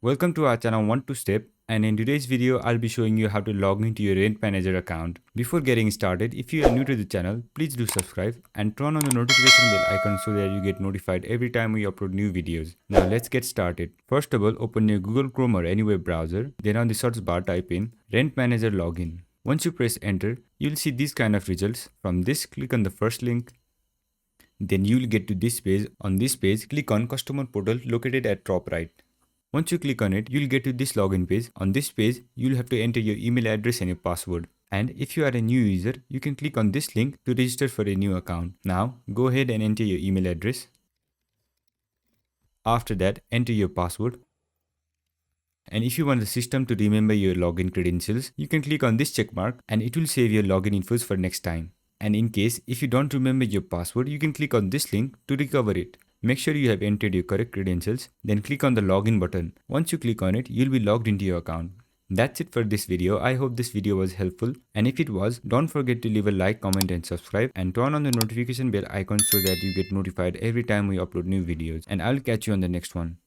Welcome to our channel 1 to Step, and in today's video I'll be showing you how to log into your Rentmanager account. Before getting started, if you are new to the channel, please do subscribe and turn on the notification bell icon so that you get notified every time we upload new videos. Now let's get started. First of all, open your Google Chrome or any web browser, then on the search bar type in Rentmanager Login. Once you press enter, you'll see these kind of results. From this, click on the first link. Then you'll get to this page. On this page, click on Customer Portal located at top right. Once you click on it, you'll get to this login page. On this page, you'll have to enter your email address and your password. And if you are a new user, you can click on this link to register for a new account. Now, go ahead and enter your email address. After that, enter your password. And if you want the system to remember your login credentials, you can click on this check mark and it will save your login infos for next time. And in case if you don't remember your password, you can click on this link to recover it. Make sure you have entered your correct credentials, then click on the login button. Once you click on it, you'll be logged into your account. That's it for this video. I hope this video was helpful, and if it was, don't forget to leave a like, comment and subscribe and turn on the notification bell icon so that you get notified every time we upload new videos, and I'll catch you on the next one.